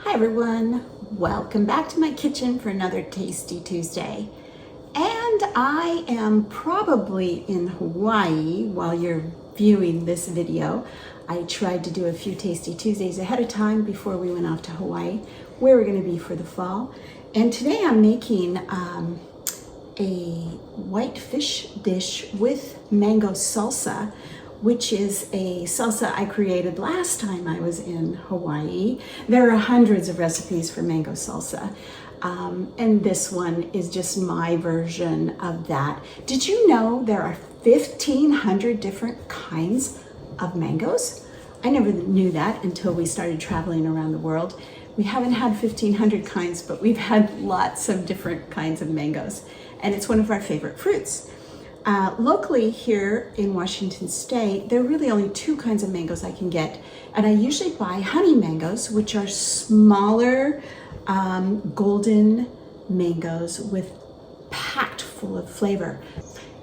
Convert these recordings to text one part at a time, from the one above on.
Hi everyone, welcome back to my kitchen for another Tasty Tuesday. And I am probably in Hawaii while you're viewing this video. I tried to do a few Tasty Tuesdays ahead of time before we went off to Hawaii, where we're going to be for the fall. And today I'm making a white fish dish with mango salsa, which is a salsa I created last time I was in Hawaii. There are hundreds of recipes for mango salsa, and this one is just my version of that. Did you know there are 1,500 different kinds of mangoes? I never knew that until we started traveling around the world. We haven't had 1,500 kinds, but we've had lots of different kinds of mangoes, and it's one of our favorite fruits. Locally here in Washington State, there are really only two kinds of mangoes I can get. And I usually buy honey mangoes, which are smaller, golden mangoes packed full of flavor.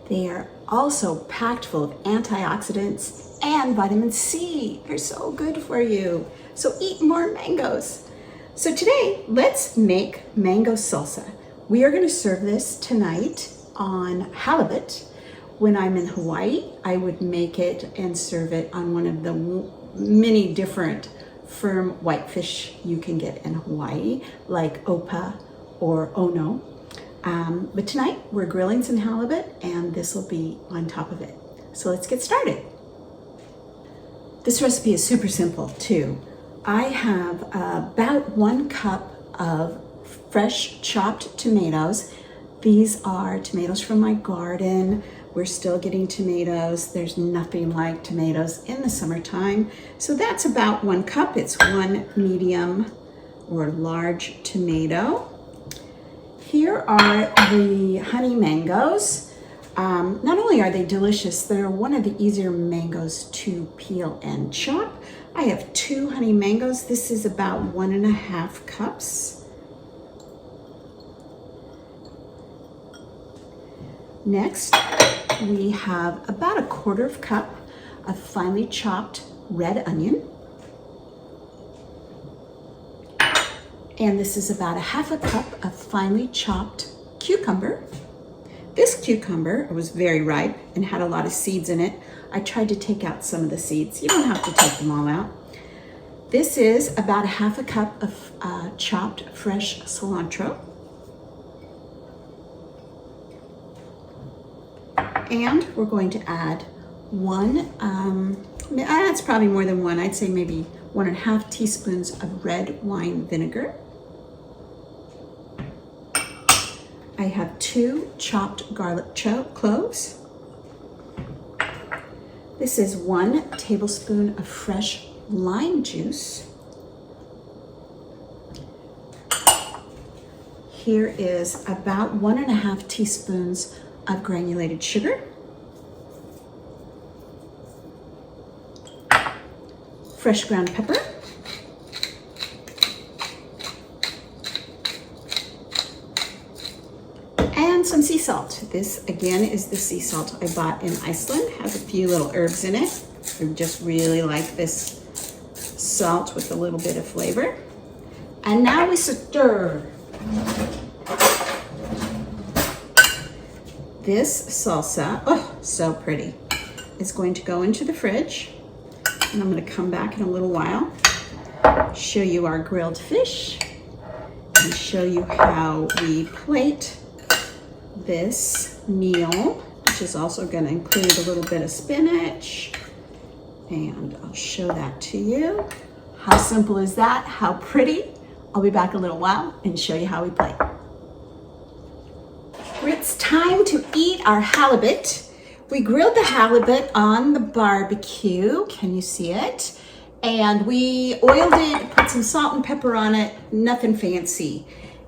They are also packed full of antioxidants and vitamin C. They're so good for you. So eat more mangoes. So today, let's make mango salsa. We are going to serve this tonight on halibut. When I'm in Hawaii, I would make it and serve it on one of the many different firm whitefish you can get in Hawaii, like opa or ono. But tonight we're grilling some halibut and this will be on top of it. So let's get started. This recipe is super simple too. I have about 1 cup of fresh chopped tomatoes. These are tomatoes from my garden. We're still getting tomatoes. There's nothing like tomatoes in the summertime. So that's about 1 cup. It's 1 medium or large tomato. Here are the honey mangoes. Not only are they delicious, they're one of the easier mangoes to peel and chop. I have 2 honey mangoes. This is about 1.5 cups. Next, we have about 1/4 cup of finely chopped red onion. And this is about 1/2 cup of finely chopped cucumber. This cucumber was very ripe and had a lot of seeds in it. I tried to take out some of the seeds. You don't have to take them all out. This is about 1/2 cup of chopped fresh cilantro. And we're going to add that's probably more than 1, I'd say maybe 1.5 teaspoons of red wine vinegar. I have 2 chopped garlic cloves. This is 1 tablespoon of fresh lime juice. Here is about 1.5 teaspoons of granulated sugar, fresh ground pepper, and some sea salt. This again is the sea salt I bought in Iceland. Has a few little herbs in it. I just really like this salt with a little bit of flavor. And now we stir. This salsa, oh, so pretty, is going to go into the fridge, and I'm going to come back in a little while, show you our grilled fish, and show you how we plate this meal, which is also going to include a little bit of spinach, and I'll show that to you. How simple is that? How pretty? I'll be back in a little while and show you how we plate. It's time to eat our halibut. We grilled the halibut on the barbecue. Can you see it? And we oiled it, put some salt and pepper on it, nothing fancy.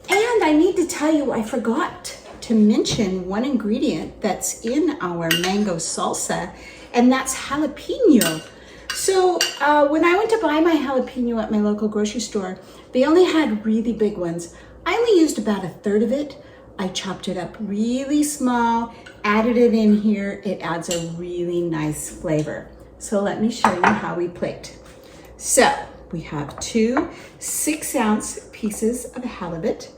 And I need to tell you, I forgot to mention one ingredient that's in our mango salsa, and that's jalapeno. So when I went to buy my jalapeno at my local grocery store, they only had really big ones. I only used about 1/3 of it. I chopped it up really small, added it in here. It adds a really nice flavor. So let me show you how we plate. So We have 2 6-ounce pieces of halibut.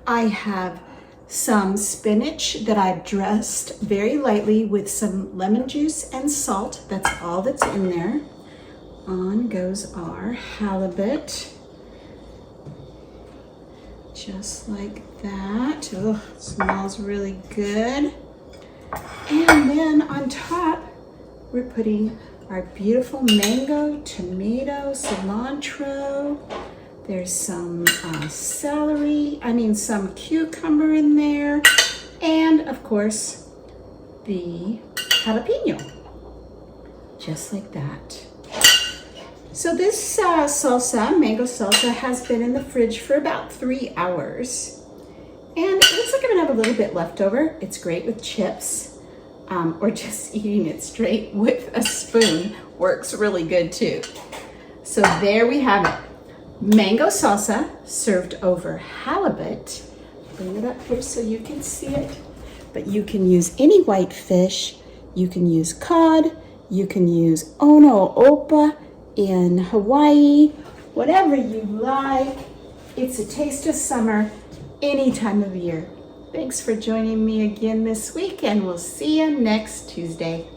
I have some spinach that I've dressed very lightly with some lemon juice and salt. That's all that's in there. On goes our halibut. Just like that. Oh, smells really good. And then on top, we're putting our beautiful mango, tomato, cilantro. There's some some cucumber in there. And of course, the jalapeno. Just like that. So this salsa, mango salsa, has been in the fridge for about 3 hours. And it looks like I'm gonna have a little bit left over. It's great with chips, or just eating it straight with a spoon works really good too. So there we have it. Mango salsa served over halibut. Bring it up here so you can see it. But you can use any white fish. You can use cod. You can use ono opa in Hawaii. Whatever you like. It's a taste of summer any time of year. Thanks for joining me again this week, and we'll see you next Tuesday.